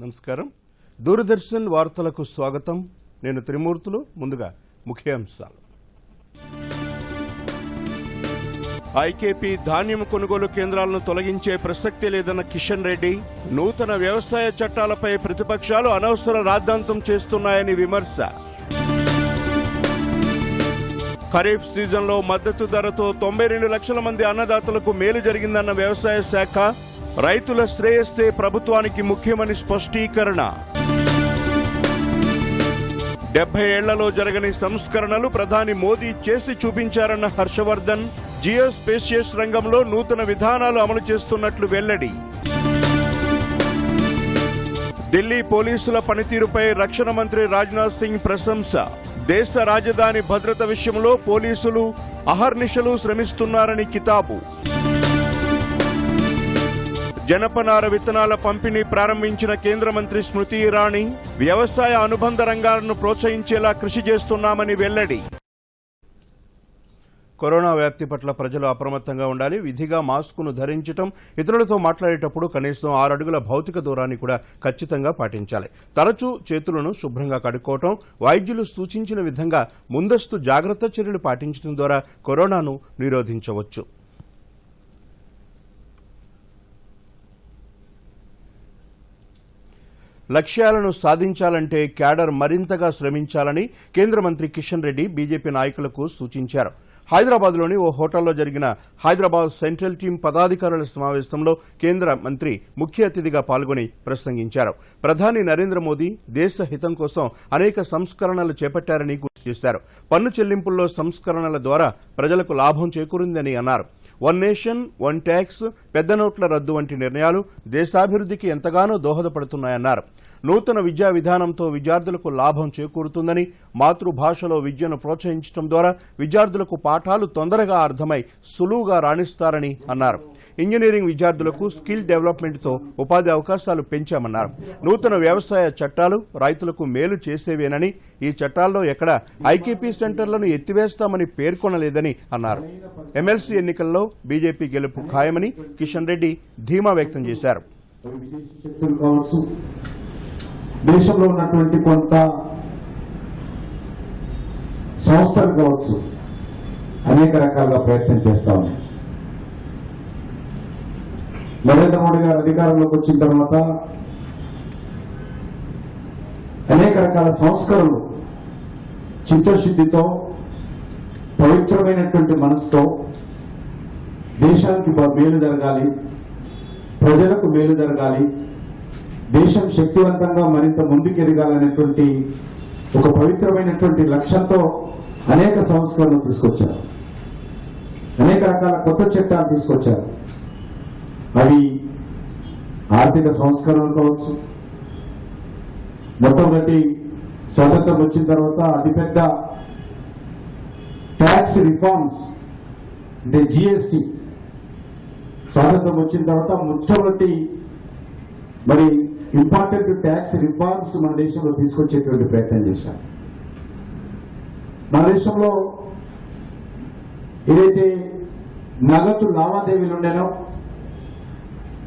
నమస్కారం. దూరదర్శన్ వార్తలకు స్వాగతం. నేను త్రిమూర్తులు. ముందుగా ముఖ్యాంశాలు. ఐకేపీ ధాన్యం కొనుగోలు కేంద్రాలను తొలగించే ప్రసక్తి లేదన్న కిషన్ రెడ్డి. నూతన వ్యవసాయ చట్టాలపై ప్రతిపక్షాలు అనవసర రాద్ధాంతం చేస్తున్నాయని విమర్శ. ఖరీఫ్ సీజన్లో మద్దతు ధరతో 92 లక్షల మంది అన్నదాతలకు మేలు జరిగిందన్న వ్యవసాయ శాఖ. రైతుల శ్రేయస్సే ప్రభుత్వానికి ముఖ్యమని స్పష్టీకరణ. 70 ఏళ్లలో జరగని సంస్కరణలు ప్రధాని మోదీ చేసి చూపించారన్న హర్షవర్ధన్. జియోస్పేషియస్ రంగంలో నూతన విధానాలు అమలు చేస్తున్నట్లు వెల్లడి. ఢిల్లీ పోలీసుల పనితీరుపై రక్షణ మంత్రి రాజ్నాథ్ సింగ్ ప్రశంస. దేశ రాజధాని భద్రత విషయంలో పోలీసులు అహర్నిశలు శ్రమిస్తున్నారని కితాబు. జనపనార విత్తనాల పంపిణీ ప్రారంభించిన కేంద్ర మంత్రి స్మృతి ఇరానీ. వ్యవసాయ అనుబంధ రంగాలను ప్రోత్సహించేలా కృషి చేస్తున్నామని వెల్లడి. కరోనా వ్యాప్తి పట్ల ప్రజలు అప్రమత్తంగా ఉండాలి. విధిగా మాస్కును ధరించడం, ఇతరులతో మాట్లాడేటప్పుడు కనీసం 6 అడుగుల భౌతిక దూరాన్ని కూడా ఖచ్చితంగా పాటించాలి. తరచూ చేతులను శుభ్రంగా కడుక్కోవటం, వైద్యులు సూచించిన విధంగా ముందస్తు జాగ్రత్త చర్యలు పాటించడం ద్వారా కరోనాను నిరోధించవచ్చు. లక్ష్యాలను సాధించాలంటే క్యాడర్ మరింతగా శ్రమించాలని కేంద్ర మంత్రి కిషన్ రెడ్డి బీజేపీ నాయకులకు సూచించారు. హైదరాబాద్లోని ఓ హోటల్లో జరిగిన హైదరాబాద్ సెంట్రల్ టీం పదాధికారుల సమావేశంలో కేంద్ర మంత్రి ముఖ్య అతిథిగా పాల్గొని ప్రసంగించారు. ప్రధాని నరేంద్ర మోదీ దేశ హితం కోసం అనేక సంస్కరణలు చేపట్టారని గుర్తు చేశారు. పన్ను చెల్లింపుల్లో సంస్కరణల ద్వారా ప్రజలకు లాభం చేకూరిందని అన్నారు. 1 నేషన్ 1 ట్యాక్స్, పెద్ద నోట్ల రద్దు వంటి నిర్ణయాలు దేశాభివృద్ధికి ఎంతగానో దోహదపడుతున్నాయన్నారు. నూతన విద్యా విధానంతో విద్యార్థులకు లాభం చేకూరుతుందని, మాతృభాషలో విద్యను ప్రోత్సహించడం ద్వారా విద్యార్థులకు పాఠాలు తొందరగా అర్థమై సులువుగా రాణిస్తారని అన్నారు. ఇంజనీరింగ్ విద్యార్థులకు స్కిల్ డెవలప్మెంట్తో ఉపాధి అవకాశాలు పెంచామన్నారు. నూతన వ్యవసాయ చట్టాలు రైతులకు మేలు చేసేవేనని, ఈ చట్టాల్లో ఎక్కడ ఐకేపీ సెంటర్లను ఎత్తివేస్తామని పేర్కొనలేదని అన్నారు. ఎమ్మెల్సీ ఎన్నికల్లో బీజేపీ గెలుపు ఖాయమని కిషన్ రెడ్డి ధీమా వ్యక్తం చేశారు. దేశంలో ఉన్నటువంటి కొంత సంస్థలు కావచ్చు అనేక రకాలుగా ప్రయత్నం చేస్తా ఉన్నాయి. నరేంద్ర మోడీ గారు అధికారంలోకి వచ్చిన తర్వాత అనేక రకాల సంస్కరణలు చిత్తశుద్ధితో, పవిత్రమైనటువంటి మనసుతో దేశానికి మేలు జరగాలి, ప్రజలకు మేలు జరగాలి, దేశం శక్తివంతంగా మరింత ముందుకు ఎదగాలనేటువంటి ఒక పవిత్రమైనటువంటి లక్ష్యంతో అనేక సంస్కరణలు తీసుకొచ్చారు. అనేక రకాల కొత్త చట్టాలు తీసుకొచ్చారు. అవి ఆర్థిక సంస్కరణలు కావచ్చు. మొట్టమొదటి స్వాతంత్రం వచ్చిన తర్వాత అతిపెద్ద ట్యాక్స్ రిఫార్మ్స్ అంటే జిఎస్టి స్వాతంత్రం వచ్చిన తర్వాత మొట్టమొదటి ఇంపార్టెంట్ ట్యాక్స్ రిఫార్మ్స్ మన దేశంలో తీసుకొచ్చేటువంటి ప్రయత్నం చేశారు. మన దేశంలో ఏదైతే నగదు లావాదేవీలు ఉండేనో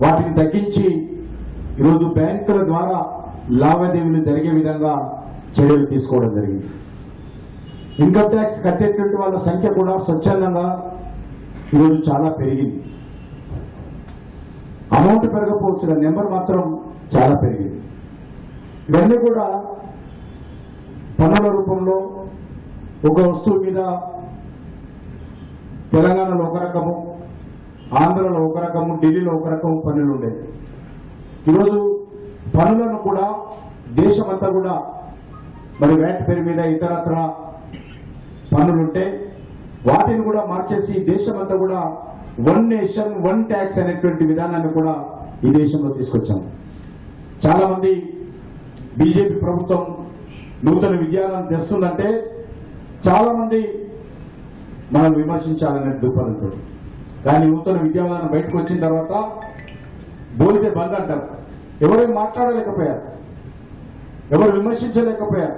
వాటిని తగ్గించి ఈరోజు బ్యాంకుల ద్వారా లావాదేవీలు జరిగే విధంగా చర్యలు తీసుకోవడం జరిగింది. ఇన్కమ్ ట్యాక్స్ కట్టేటువంటి వాళ్ళ సంఖ్య కూడా స్వచ్ఛందంగా ఈరోజు చాలా పెరిగింది. అమౌంట్ పెరగకపోవచ్చు, నెంబర్ మాత్రం చాలా పెరిగింది. ఇవన్నీ కూడా పన్నుల రూపంలో ఒక వస్తువు మీద తెలంగాణలో ఒక రకము, ఆంధ్రలో ఒక రకము, ఢిల్లీలో ఒక రకము పన్నులు ఉండేవి. ఈరోజు పన్నులను కూడా దేశమంతా కూడా వ్యాట్ పేరు మీద ఇతరత్ర పన్నులుంటే వాటిని కూడా మార్చేసి దేశమంతా కూడా 1 నేషన్ 1 ట్యాక్స్ అనేటువంటి విధానాన్ని కూడా ఈ దేశంలో తీసుకొచ్చాము. చాలా మంది బీజేపీ ప్రభుత్వం నూతన విధానాన్ని తెస్తుందంటే చాలా మంది మనం విమర్శించాలనే దృక్పథంతో. కానీ నూతన విధానాన్ని బయటకు వచ్చిన తర్వాత బోలితే బంద్ అంటారు. ఎవరేం మాట్లాడలేకపోయారు, ఎవరు విమర్శించలేకపోయారు.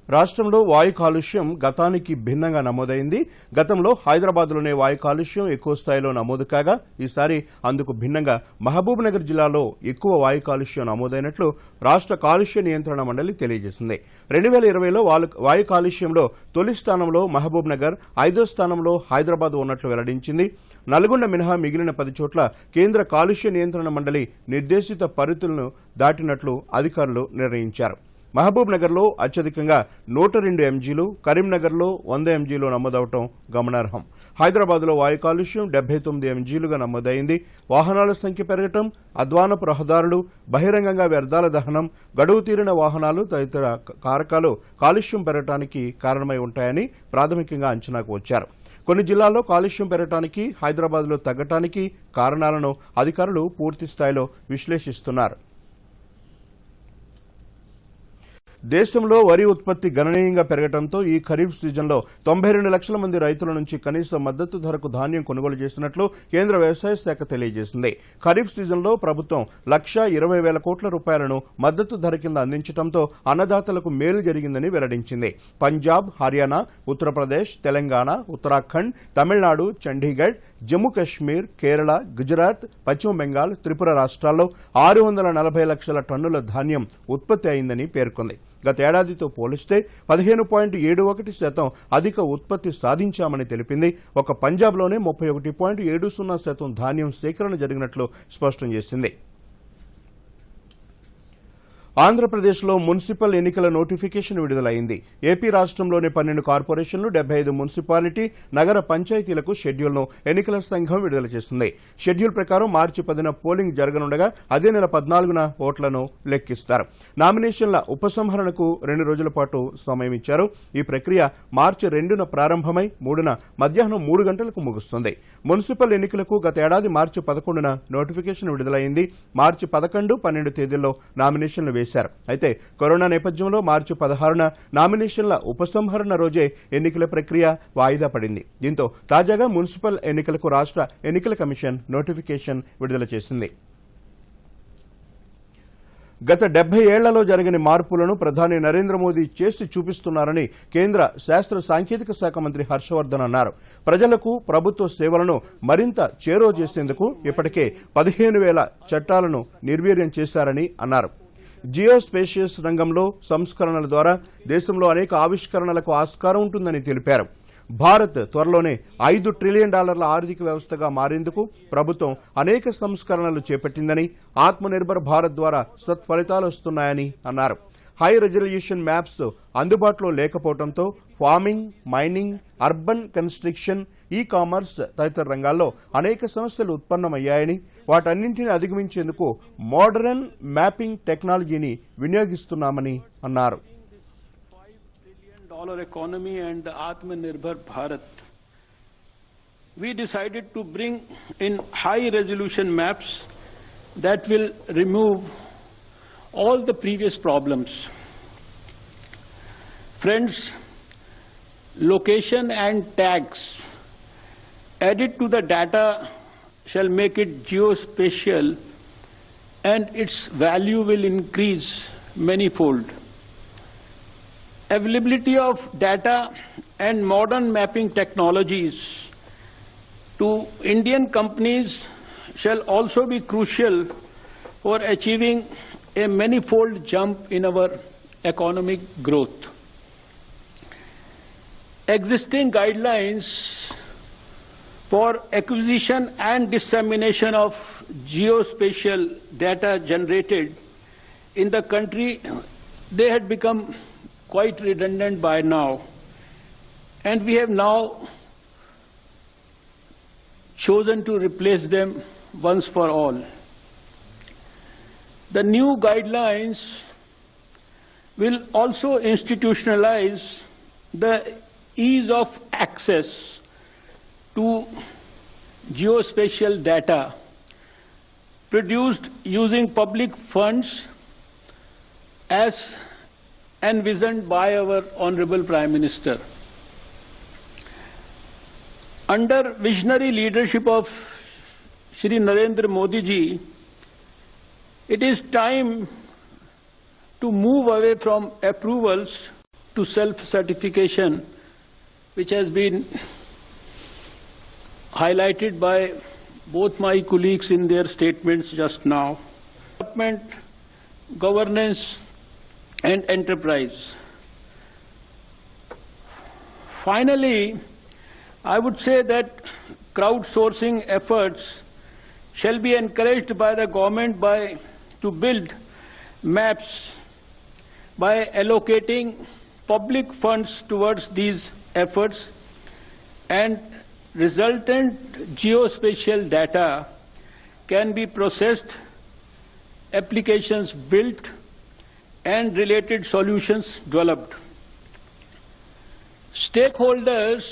రాష్ట్రంలో వాయు కాలుష్యం గతానికి భిన్నంగా నమోదైంది. గతంలో హైదరాబాద్లోనే వాయు కాలుష్యం ఎక్కువ స్థాయిలో నమోదు కాగా ఈసారి అందుకు భిన్నంగా మహబూబ్నగర్ జిల్లాలో ఎక్కువ వాయు కాలుష్యం నమోదైనట్లు రాష్ట్ర కాలుష్య నియంత్రణ మండలి తెలియజేసింది. 2020లో వాయు కాలుష్యంలో తొలి స్థానంలో మహబూబ్నగర్, 5వ స్థానంలో హైదరాబాద్ ఉన్నట్లు వెల్లడించింది. నల్గొండ మినహా మిగిలిన 10 చోట్ల కేంద్ర కాలుష్య నియంత్రణ మండలి నిర్దేశిత పరిధులను దాటినట్లు అధికారులు నిర్ణయించారు. మహబూబ్నగర్లో అత్యధికంగా 102 ఎంజీలు, కరీంనగర్లో 100 ఎంజీలు నమోదవడం గమనార్హం. హైదరాబాద్లో వాయు కాలుష్యం 79 ఎంజీలుగా నమోదైంది. వాహనాల సంఖ్య పెరగటం, అధ్వానపు రహదారులు, బహిరంగంగా వ్యర్థాల దహనం, గడువు తీరిన వాహనాలు తదితర కారకాలు కాలుష్యం పెరగటానికి కారణమై ఉంటాయని ప్రాథమికంగా అంచనాకు వచ్చారు. కొన్ని జిల్లాల్లో కాలుష్యం పెరగటానికి, హైదరాబాద్లో తగ్గటానికి కారణాలను అధికారులు పూర్తి స్థాయిలో విశ్లేషిస్తున్నారు. దేశంలో వరి ఉత్పత్తి గణనీయంగా పెరగడంతో ఈ ఖరీఫ్ సీజన్లో 92 లక్షల మంది రైతుల నుంచి కనీస మద్దతు ధరకు ధాన్యం కొనుగోలు చేసినట్లు కేంద్ర వ్యవసాయ శాఖ తెలియజేసింది. ఖరీఫ్ సీజన్లో ప్రభుత్వం 1,20,000 కోట్ల రూపాయలను మద్దతు ధర కింద అందించడంతో అన్నదాతలకు మేలు జరిగిందని వెల్లడించింది. పంజాబ్, హర్యానా, ఉత్తరప్రదేశ్, తెలంగాణ, ఉత్తరాఖండ్, తమిళనాడు, చండీగఢ్, జమ్మూ కశ్మీర్, కేరళ, గుజరాత్, పశ్చిమ బెంగాల్, త్రిపుర రాష్ట్రాల్లో 640 లక్షల టన్నుల ధాన్యం ఉత్పత్తి అయిందని పేర్కొంది. గత ఏడాదితో పోలిస్తే 15.71% అధిక ఉత్పత్తి సాధించామని తెలిపింది. ఒక పంజాబ్లోనే 31.70% ధాన్యం సేకరణ జరిగినట్లు స్పష్టం చేసింది. ఆంధ్రప్రదేశ్లో మున్సిపల్ ఎన్నికల నోటిఫికేషన్ విడుదలైంది. ఏపీ రాష్ట్రంలోని 12 కార్పొరేషన్లు, 75 మున్సిపాలిటీ, నగర పంచాయతీలకు షెడ్యూల్ను ఎన్నికల సంఘం విడుదల చేసింది. షెడ్యూల్ ప్రకారం మార్చి 10న పోలింగ్ జరగనుండగా అదే నెల 14న ఓట్లను లెక్కిస్తారు. నామినేషన్ల ఉపసంహరణకు 2 రోజుల పాటు సమయం ఇచ్చారు. ఈ ప్రక్రియ మార్చి 2న ప్రారంభమై 3న మధ్యాహ్నం 3 గంటలకు ముగుస్తుంది. మున్సిపల్ ఎన్నికలకు గత ఏడాది మార్చి 11న నోటిఫికేషన్ విడుదలైంది. మార్చి 11, 12 తేదీల్లో నామినేషన్లు వేశారు. అయితే కరోనా నేపథ్యంలో మార్చి 16న నామినేషన్ల ఉపసంహరణ రోజే ఎన్నికల ప్రక్రియ వాయిదా పడింది. దీంతో తాజాగా మున్సిపల్ ఎన్నికలకు రాష్ట్ర ఎన్నికల కమిషన్ నోటిఫికేషన్ విడుదల చేసింది. గత 70 ఏళ్లలో జరిగిన మార్పులను ప్రధాని నరేంద్ర మోదీ చేసి చూపిస్తున్నారని కేంద్ర శాస్త్ర సాంకేతిక శాఖ మంత్రి హర్షవర్ధన్ అన్నారు. ప్రజలకు ప్రభుత్వ సేవలను మరింత చేరువ చేసేందుకు ఇప్పటికే 15,000 చట్టాలను నిర్వీర్యం చేశారని అన్నారు. జియోస్పేషియస్ రంగంలో సంస్కరణల ద్వారా దేశంలో అనేక ఆవిష్కరణలకు ఆస్కారం ఉంటుందని తెలిపారు. భారత్ త్వరలోనే $5 ట్రిలియన్ ఆర్థిక వ్యవస్థగా మారేందుకు ప్రభుత్వం అనేక సంస్కరణలు చేపట్టిందని, ఆత్మనిర్భర్ భారత్ ద్వారా సత్ఫలితాలు వస్తున్నాయని అన్నారు. హై రెజల్యూషన్ మ్యాప్స్ అందుబాటులో లేకపోవడంతో farming, mining, urban construction, e commerce తదితర రంగాల్లో అనేక సమస్యలు ఉత్పన్నమయ్యాయని, వాటన్నింటినీ అధిగమించేందుకు మోడర్న్ మ్యాపింగ్ టెక్నాలజీని వినియోగిస్తున్నామని అన్నారు. $5 trillion economy and the Atmanirbhar Bharat, we decided to bring in high resolution maps that will remove all the previous problems. Friends, location and tags added to the data shall make it geospatial and its value will increase manyfold. Availability of data and modern mapping technologies to Indian companies shall also be crucial for achieving a manifold jump in our economic growth. Existing guidelines for acquisition and dissemination of geospatial data generated in the country, they had become quite redundant by now, and we have now chosen to replace them once for all. The new guidelines will also institutionalize the ease of access to geospatial data produced using public funds as envisioned by our Honorable Prime Minister. Under visionary leadership of Shri Narendra Modi ji, it is time to move away from approvals to self-certification, which has been highlighted by both my colleagues in their statements just now. Development, governance and enterprise. Finally, I would say that crowdsourcing efforts shall be encouraged by the government to build maps by allocating public funds towards these efforts, and resultant geospatial data can be processed, applications built, and related solutions developed. Stakeholders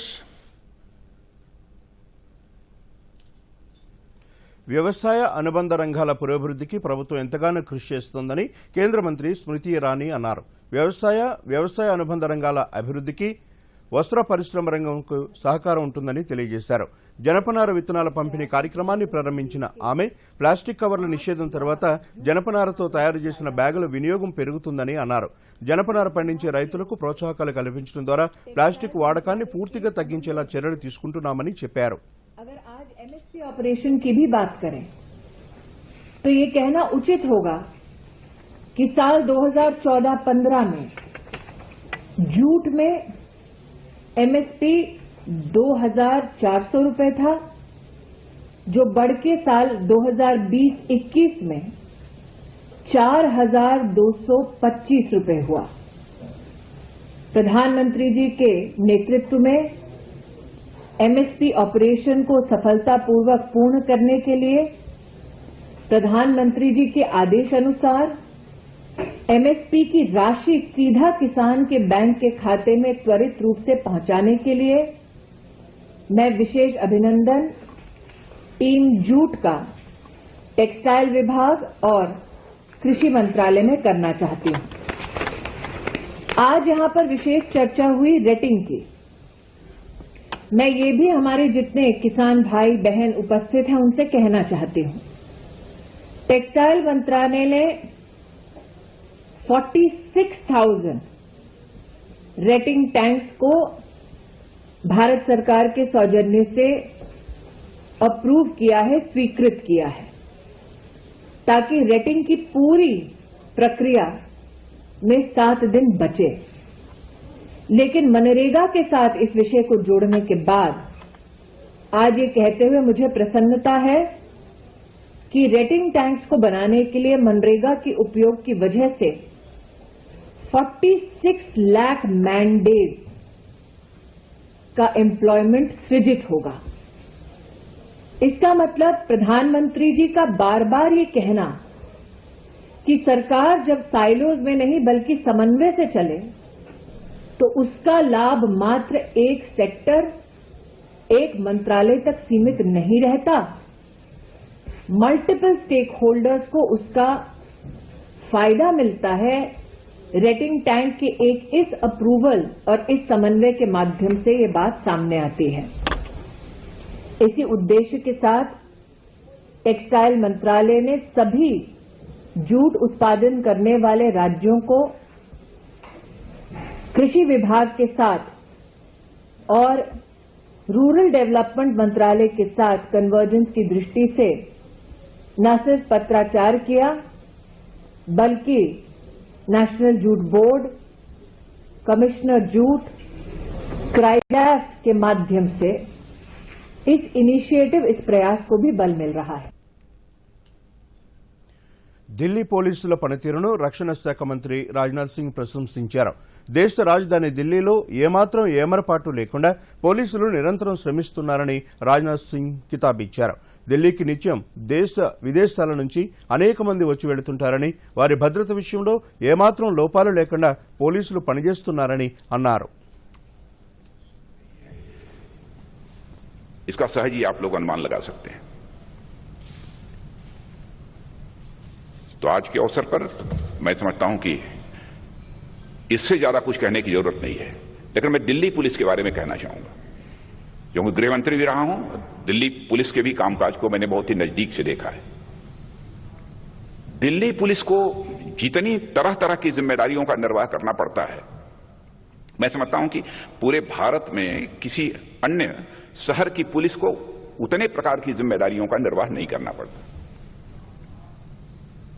వ్యవసాయ అనుబంధ రంగాల పురోభివృద్ధికి ప్రభుత్వం ఎంతగానో కృషి చేస్తోందని కేంద్ర మంత్రి స్మృతి ఇరానీ అన్నారు. వ్యవసాయ అనుబంధ రంగాల అభివృద్ధికి వస్త్ర పరిశ్రమ రంగంకు సహకారం ఉంటుందని తెలియజేశారు. జనపనార విత్తనాల పంపిణీ కార్యక్రమాన్ని ప్రారంభించిన ఆమె ప్లాస్టిక్ కవర్ల నిషేధం తర్వాత జనపనారతో తయారు చేసిన బ్యాగుల వినియోగం పెరుగుతుందని అన్నారు. జనపనార పండించే రైతులకు ప్రోత్సాహకాలు కల్పించడం ద్వారా ప్లాస్టిక్ వాడకాన్ని పూర్తిగా తగ్గించేలా చర్యలు తీసుకుంటున్నామని చెప్పారు. अगर आज एमएसपी ऑपरेशन की भी बात करें तो ये कहना उचित होगा कि साल 2014-15 में जूट में एमएसपी 2,400 रुपए था, जो बढ़ के साल 2020-21 में 4,225 रुपए हुआ. प्रधानमंत्री जी के नेतृत्व में एमएसपी ऑपरेशन को सफलतापूर्वक पूर्ण करने के लिए प्रधानमंत्री जी के आदेश अनुसार एमएसपी की राशि सीधा किसान के बैंक के खाते में त्वरित रूप से पहुंचाने के लिए मैं विशेष अभिनंदन टीम जूट का टेक्सटाइल विभाग और कृषि मंत्रालय में करना चाहती हूं. आज यहां पर विशेष चर्चा हुई रेटिंग की. मैं ये भी हमारे जितने किसान भाई बहन उपस्थित हैं उनसे कहना चाहती हूं, टेक्सटाइल मंत्रालय ने 46,000 रेटिंग टैंक्स को भारत सरकार के सौजन्य से अप्रूव किया है, स्वीकृत किया है, ताकि रेटिंग की पूरी प्रक्रिया में 7 दिन बचे. लेकिन मनरेगा के साथ इस विषय को जोड़ने के बाद आज ये कहते हुए मुझे प्रसन्नता है कि रेटिंग टैंक्स को बनाने के लिए मनरेगा के उपयोग की वजह से 46 लाख मैन डेज का एम्प्लॉयमेंट सृजित होगा. इसका मतलब प्रधानमंत्री जी का बार बार ये कहना कि सरकार जब साइलोज में नहीं बल्कि समन्वय से चले तो उसका लाभ मात्र एक सेक्टर, एक मंत्रालय तक सीमित नहीं रहता, मल्टीपल स्टेक होल्डर्स को उसका फायदा मिलता है. रेटिंग टैंक के एक इस अप्रूवल और इस समन्वय के माध्यम से ये बात सामने आती है. इसी उद्देश्य के साथ टेक्सटाइल मंत्रालय ने सभी जूट उत्पादन करने वाले राज्यों को कृषि विभाग के साथ और रूरल डेवलपमेंट मंत्रालय के साथ कन्वर्जेंस की दृष्टि से न सिर्फ पत्राचार किया, बल्कि national jute board, commissioner jute, CRIJAF के माध्यम से इस इनिशिएटिव, इस प्रयास को भी बल मिल रहा है. ఢిల్లీ పోలీసుల పనితీరును రక్షణ శాఖ మంత్రి రాజ్నాథ్ సింగ్ ప్రశంసించారు. దేశ రాజధాని ఢిల్లీలో ఏమాత్రం ఏమరపాటు లేకుండా పోలీసులు నిరంతరం శ్రమిస్తున్నారని రాజ్నాథ్ సింగ్ కితాబిచ్చారు. ఢిల్లీకి నిత్యం దేశ విదేశాల నుంచి అనేక మంది వచ్చి వెళుతుంటారని, వారి భద్రత విషయంలో ఏమాత్రం లోపాలు లేకుండా పోలీసులు పనిచేస్తున్నారని అన్నారు. इसका सहज ही आप लोग अनुमान लगा सकते हैं. तो आज के अवसर पर मैं समझता हूं कि इससे ज्यादा कुछ कहने की जरूरत नहीं है, लेकिन मैं दिल्ली पुलिस के बारे में कहना चाहूंगा. क्योंकि गृह मंत्री भी रहा हूं, दिल्ली पुलिस के भी कामकाज को मैंने बहुत ही नजदीक से देखा है. दिल्ली पुलिस को जितनी तरह तरह की जिम्मेदारियों का निर्वाह करना पड़ता है, मैं समझता हूं कि पूरे भारत में किसी अन्य शहर की पुलिस को उतने प्रकार की जिम्मेदारियों का निर्वाह नहीं करना पड़ता।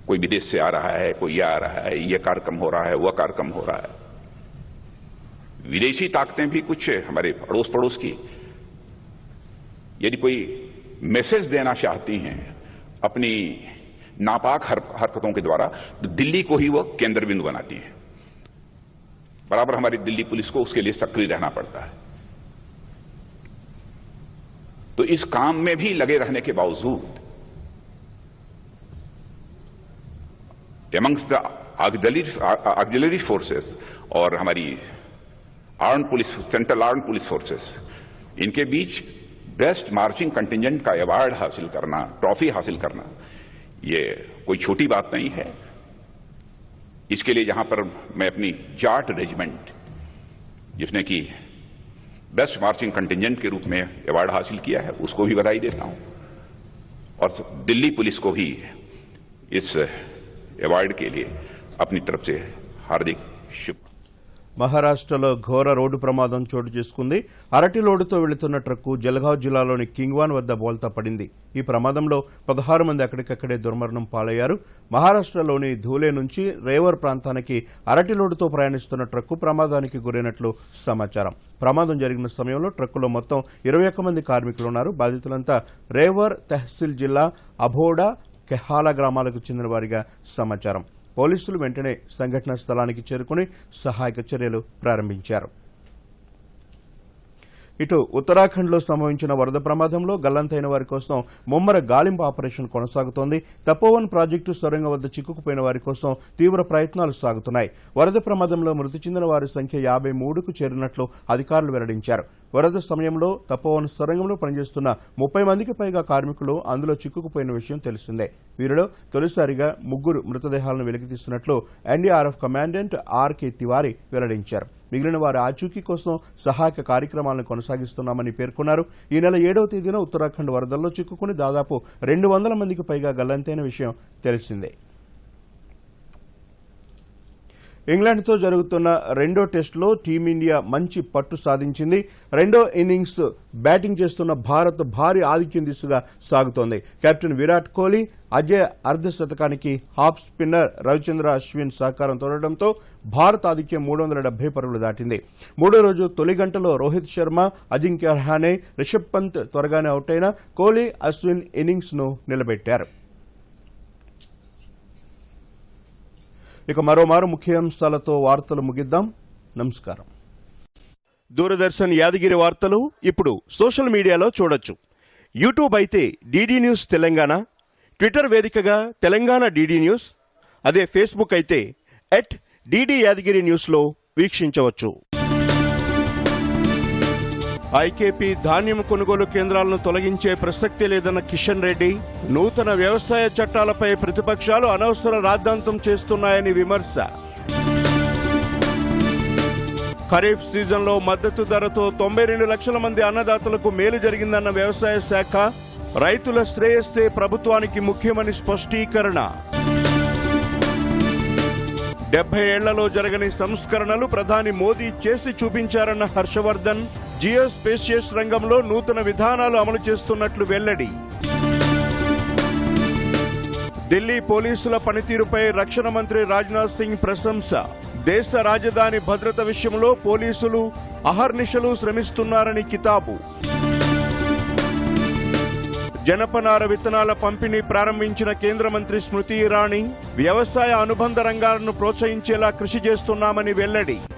कोई विदेश से आ रहा है, कोई आ रहा है, यह कार्यक्रम हो रहा है, वह कार्यक्रम हो रहा है। विदेशी ताकतें भी कुछ हमारे अड़ोस पड़ोस की यदि कोई मैसेज देना चाहती हैं अपनी नापाक हरकतों के द्वारा, तो दिल्ली को ही वो केंद्र बिंदु बनाती हैं। बराबर हमारी दिल्ली पुलिस को उसके लिए सक्रिय रहना पड़ता है। तो इस काम में भी लगे रहने के बावजूद एमंग्स द ऑक्सिलरी फोर्सेस और हमारी armed police, central armed police forces, इनके बीच बेस्ट मार्चिंग कंटिंजेंट का अवार्ड हासिल करना, ट्रॉफी हासिल करना, ये कोई छोटी बात नहीं है। इसके लिए यहां पर मैं अपनी जाट रेजिमेंट, जिसने कि बेस्ट मार्चिंग कंटिंजेंट के रूप में अवार्ड हासिल किया है, उसको भी बधाई देता हूं और दिल्ली पुलिस को भी इस अवार्ड के लिए अपनी तरफ से हार्दिक शुभ। మహారాష్ట్రలో ఘోర రోడ్డు ప్రమాదం చోటు చేసుకుంది. అరటి లోడుతో వెళుతున్న ట్రక్కు జల్గావ్ జిల్లాలోని కింగ్వాన్ వద్ద బోల్తా పడింది. ఈ ప్రమాదంలో 16 మంది అక్కడికక్కడే దుర్మరణం పాలయ్యారు. మహారాష్ట్రలోని ధూలే నుంచి రేవర్ ప్రాంతానికి అరటి లోడుతో ప్రయాణిస్తున్న ట్రక్కు ప్రమాదానికి గురైనట్లు సమాచారం. ప్రమాదం జరిగిన సమయంలో ట్రక్కులో మొత్తం 21 మంది కార్మికులున్నారు. బాధితులంతా రేవర్ తహసీల్ జిల్లా అభోడా, కెహాలా గ్రామాలకు చెందిన వారిగా సమాచారం. పోలీసులు వెంటనే సంఘటనా స్థలానికి చేరుకుని సహాయక చర్యలు ప్రారంభించారు. ఇటు ఉత్తరాఖండ్లో సంభవించిన వరద ప్రమాదంలో గల్లంతైన వారి కోసం ముమ్మర గాలింపు ఆపరేషన్ కొనసాగుతోంది. తపోవన్ ప్రాజెక్టు సొరంగం వద్ద చిక్కుకుపోయిన వారి కోసం తీవ్ర ప్రయత్నాలు సాగుతున్నాయి. వరద ప్రమాదంలో మృతి చెందిన వారి సంఖ్య 53కు చేరినట్లు అధికారులు వెల్లడించారు. వరద సమయంలో తపోవన్ సొరంగంలో పనిచేస్తున్న 30 మందికి పైగా కార్మికులు అందులో చిక్కుకుపోయిన విషయం తెలిసిందే. వీరిలో తొలిసారిగా 3 మృతదేహాలను వెలికితీస్తున్నట్లు ఎన్డీఆర్ఎఫ్ కమాండెంట్ ఆర్కే తివారీ వెల్లడించారు. మిగిలిన వారి ఆచూకీ కోసం సహాయక కార్యక్రమాలను కొనసాగిస్తున్నామని పేర్కొన్నారు. ఈ నెల 7వ తేదీన ఉత్తరాఖండ్ వరదల్లో చిక్కుకుని దాదాపు 200 మందికి పైగా గల్లంతైన విషయం తెలిసిందే. ఇంగ్లాండ్తో జరుగుతున్న రెండో టెస్టులో టీమిండియా మంచి పట్టు సాధించింది. రెండో ఇన్నింగ్స్ బ్యాటింగ్ చేస్తున్న భారత్ భారీ ఆధిక్యం దిశగా సాగుతోంది. కెప్టెన్ విరాట్ కోహ్లీ, అజయ్ అర్ధశతకానికి హాఫ్ స్పిన్నర్ రవిచంద్ర అశ్విన్ సహకారం తోడడంతో భారత్ ఆధిక్యం 370 పరుగులు దాటింది. మూడో రోజు తొలి గంటలో రోహిత్ శర్మ, అజింక్య రహానే, రిషబ్ పంత్ త్వరగానే అవుటైన కోహ్లీ, అశ్విన్ ఇన్నింగ్స్ ను నిలబెట్టారు. ఇక మరోమారు ముఖ్యాంశాలతో వార్తలు ముగిద్దాం. నమస్కారం. దూరదర్శన్ యాదగిరి వార్తలు ఇప్పుడు సోషల్ మీడియాలో చూడొచ్చు. యూట్యూబ్ అయితే డీడీ న్యూస్ తెలంగాణ, ట్విట్టర్ వేదికగా తెలంగాణ డీడీ న్యూస్, అదే ఫేస్బుక్ అయితే @DD యాదగిరి న్యూస్లో వీక్షించవచ్చు. ఐకేపీ ధాన్యం కొనుగోలు కేంద్రాలను తొలగించే ప్రసక్తి లేదన్న కిషన్ రెడ్డి, నూతన వ్యవసాయ చట్టాలపై ప్రతిపక్షాలు అనవసర రాద్ధాంతం చేస్తున్నాయని విమర్శ. ఖరీఫ్ సీజన్లో మద్దతు ధరతో 92 లక్షల మంది అన్నదాతలకు మేలు జరిగిందన్న వ్యవసాయ శాఖ, రైతుల శ్రేయస్సే ప్రభుత్వానికి ముఖ్యమని స్పష్టీకరణ. 70 ఏళ్లలో జరగని సంస్కరణలు ప్రధాని మోదీ చేసి చూపించారన్న హర్షవర్ధన్, జియోస్పేషియస్ రంగంలో నూతన విధానాలు అమలు చేస్తున్నట్లు వెల్లడి. ఢిల్లీ పోలీసుల పనితీరుపై రక్షణ మంత్రి రాజ్నాథ్ సింగ్ ప్రశంస. దేశ రాజధాని భద్రత విషయంలో పోలీసులు అహర్నిశలు శ్రమిస్తున్నారని కితాబు. జనపనార విత్తనాల పంపిణీ ప్రారంభించిన కేంద్ర మంత్రి స్మృతి ఇరానీ, వ్యవసాయ అనుబంధ రంగాలను ప్రోత్సహించేలా కృషి చేస్తున్నామని వెల్లడి.